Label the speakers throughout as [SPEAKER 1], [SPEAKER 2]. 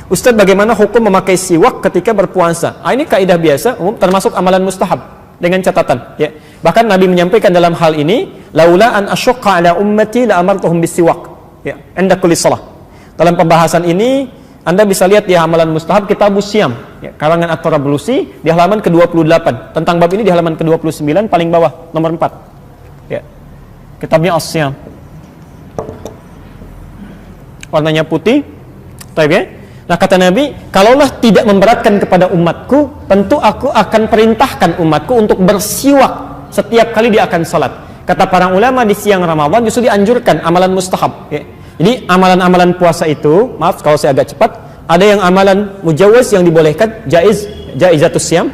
[SPEAKER 1] Ustadz, bagaimana hukum memakai siwak ketika berpuasa? Ini kaidah biasa, umum, termasuk amalan mustahab dengan catatan. Ya. Bahkan Nabi menyampaikan dalam hal ini, laula an asyqa ala ummati la amartuhum bisiwak. Ya, inda kulli shalah. Dalam pembahasan ini, Anda bisa lihat di amalan mustahab Kitabus Syam, ya, karangan At-Tarablusi di halaman ke-28. Tentang bab ini di halaman ke-29 paling bawah, nomor 4. Ya. Kitabnya As-Syam. Warnanya putih. Baik ya. Nah, kata Nabi, kalaulah tidak memberatkan kepada umatku, tentu aku akan perintahkan umatku untuk bersiwak setiap kali dia akan salat. Kata para ulama, di siang Ramadan justru dianjurkan amalan mustahab. Ya. Jadi amalan-amalan puasa itu, maaf kalau saya agak cepat, ada yang amalan mujawaz yang dibolehkan, jaizatus syam,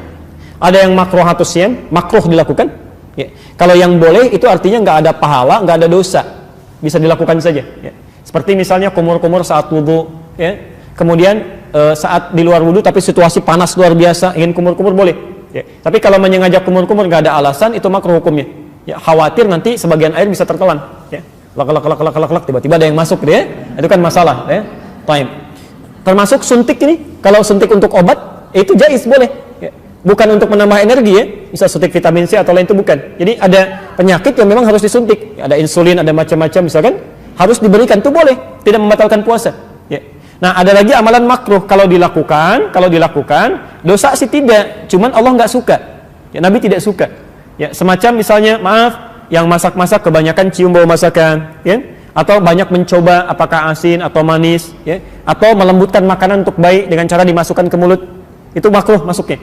[SPEAKER 1] ada yang makruhatus syam, makruh dilakukan. Ya. Kalau yang boleh itu artinya nggak ada pahala, nggak ada dosa, bisa dilakukan saja. Ya. Seperti misalnya kumur-kumur saat wudu, ya. Kemudian saat di luar wudu tapi situasi panas luar biasa, ingin kumur-kumur boleh. Ya. Tapi kalau menyengaja kumur-kumur nggak ada alasan, itu makruh hukumnya. Ya, khawatir nanti sebagian air bisa tertelan. Ya. Lak, tiba-tiba ada yang masuk, ya. Itu kan masalah. Ya. Time. Termasuk suntik ini, kalau suntik untuk obat, itu jaiz boleh. Ya. Bukan untuk menambah energi, ya. Bisa suntik vitamin C atau lain itu bukan. Jadi ada penyakit yang memang harus disuntik. Ya, ada insulin, ada macam-macam, misalkan harus diberikan, itu boleh, tidak membatalkan puasa. Ya. Nah, ada lagi amalan makruh, kalau dilakukan dosa sih tidak, cuman Allah nggak suka. Ya, Nabi tidak suka. Ya, semacam misalnya, maaf, yang masak-masak kebanyakan cium bau masakan, ya, atau banyak mencoba apakah asin atau manis, ya, atau melembutkan makanan untuk baik dengan cara dimasukkan ke mulut, itu makruh masuknya.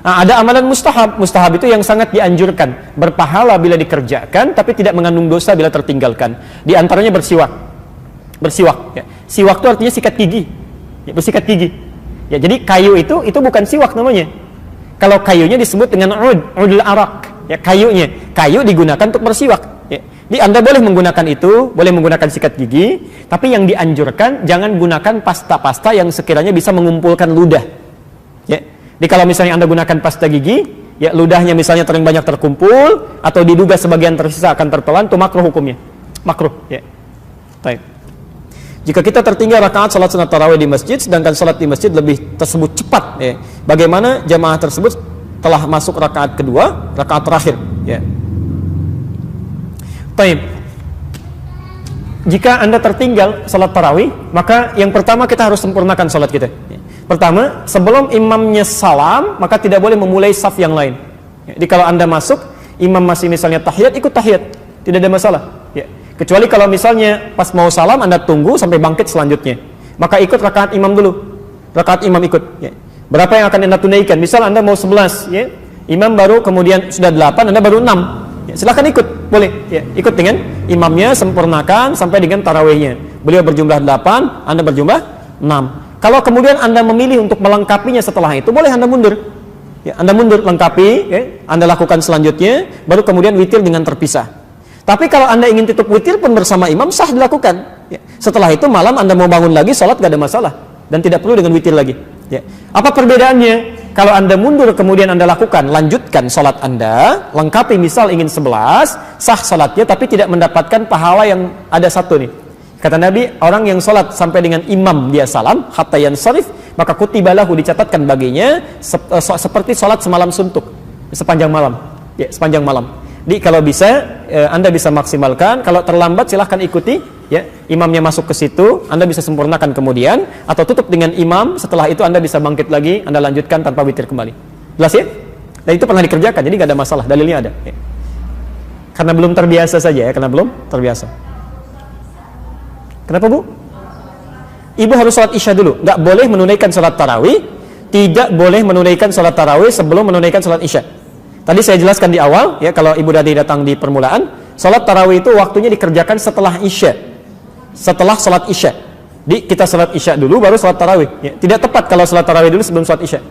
[SPEAKER 1] Nah, ada amalan mustahab itu yang sangat dianjurkan, berpahala bila dikerjakan, tapi tidak mengandung dosa bila tertinggalkan. Di antaranya bersiwak. Ya. Siwak itu artinya sikat gigi. Ya, bersikat gigi. Ya, jadi kayu itu bukan siwak namanya. Kalau kayunya disebut dengan udul arak. Ya, kayunya. Kayu digunakan untuk bersiwak. Ya. Jadi Anda boleh menggunakan itu, boleh menggunakan sikat gigi, tapi yang dianjurkan jangan gunakan pasta-pasta yang sekiranya bisa mengumpulkan ludah. Ya. Jadi kalau misalnya Anda gunakan pasta gigi, ya ludahnya misalnya terlalu banyak terkumpul atau diduga sebagian tersisa akan tertelan, itu makruh hukumnya. Makruh, ya. Baik. Jika kita tertinggal rakaat salat sunat tarawih di masjid, sedangkan salat di masjid lebih tersebut cepat, ya. Bagaimana jamaah tersebut telah masuk rakaat kedua, rakaat terakhir, ya. Baik. Jika Anda tertinggal salat tarawih, maka yang pertama kita harus sempurnakan salat kita. Ya. Pertama, sebelum imamnya salam, maka tidak boleh memulai saf yang lain. Ya. Jadi kalau Anda masuk, imam masih misalnya tahiyat, ikut tahiyat, tidak ada masalah. Ya. Kecuali kalau misalnya pas mau salam Anda tunggu sampai bangkit selanjutnya, maka ikut rakaat imam dulu. Rakaat imam ikut, ya. Berapa yang akan Anda tunaikan? Misal Anda mau 11, ya. Imam baru kemudian sudah 8, Anda baru 6. Ya, silakan ikut, boleh. Ya, ikut dengan imamnya, sempurnakan sampai dengan tarawihnya. Beliau berjumlah 8, Anda berjumlah 6. Kalau kemudian Anda memilih untuk melengkapinya setelah itu, boleh Anda mundur. Ya, Anda mundur lengkapi, ya. Anda lakukan selanjutnya, baru kemudian witir dengan terpisah. Tapi kalau Anda ingin tutup witir pun bersama imam, sah dilakukan. Ya. Setelah itu malam Anda mau bangun lagi, sholat gak ada masalah. Dan tidak perlu dengan witir lagi. Ya. Apa perbedaannya? Kalau Anda mundur kemudian Anda lakukan, lanjutkan sholat Anda, lengkapi misal ingin 11, sah sholatnya tapi tidak mendapatkan pahala yang ada satu nih. Kata Nabi, orang yang sholat sampai dengan imam dia salam, hatta yansarif, maka kutibalahu dicatatkan baginya seperti sholat semalam suntuk, sepanjang malam. Ya, sepanjang malam. Jadi kalau bisa Anda bisa maksimalkan, kalau terlambat silahkan ikuti, ya, imamnya masuk ke situ, Anda bisa sempurnakan kemudian, atau tutup dengan imam, setelah itu Anda bisa bangkit lagi, Anda lanjutkan tanpa witir kembali. Jelas ya? Dan itu pernah dikerjakan, jadi nggak ada masalah, dalilnya ada. Ya. Karena belum terbiasa saja ya, karena belum terbiasa. Kenapa Bu? Ibu harus sholat isya dulu, nggak boleh menunaikan sholat tarawih, tidak boleh menunaikan sholat tarawih sebelum menunaikan sholat isya. Tadi saya jelaskan di awal, ya, kalau ibu tadi datang di permulaan, sholat tarawih itu waktunya dikerjakan setelah isya, setelah sholat isya. Jadi kita sholat isya dulu, baru sholat tarawih. Ya, tidak tepat kalau sholat tarawih dulu sebelum sholat isya.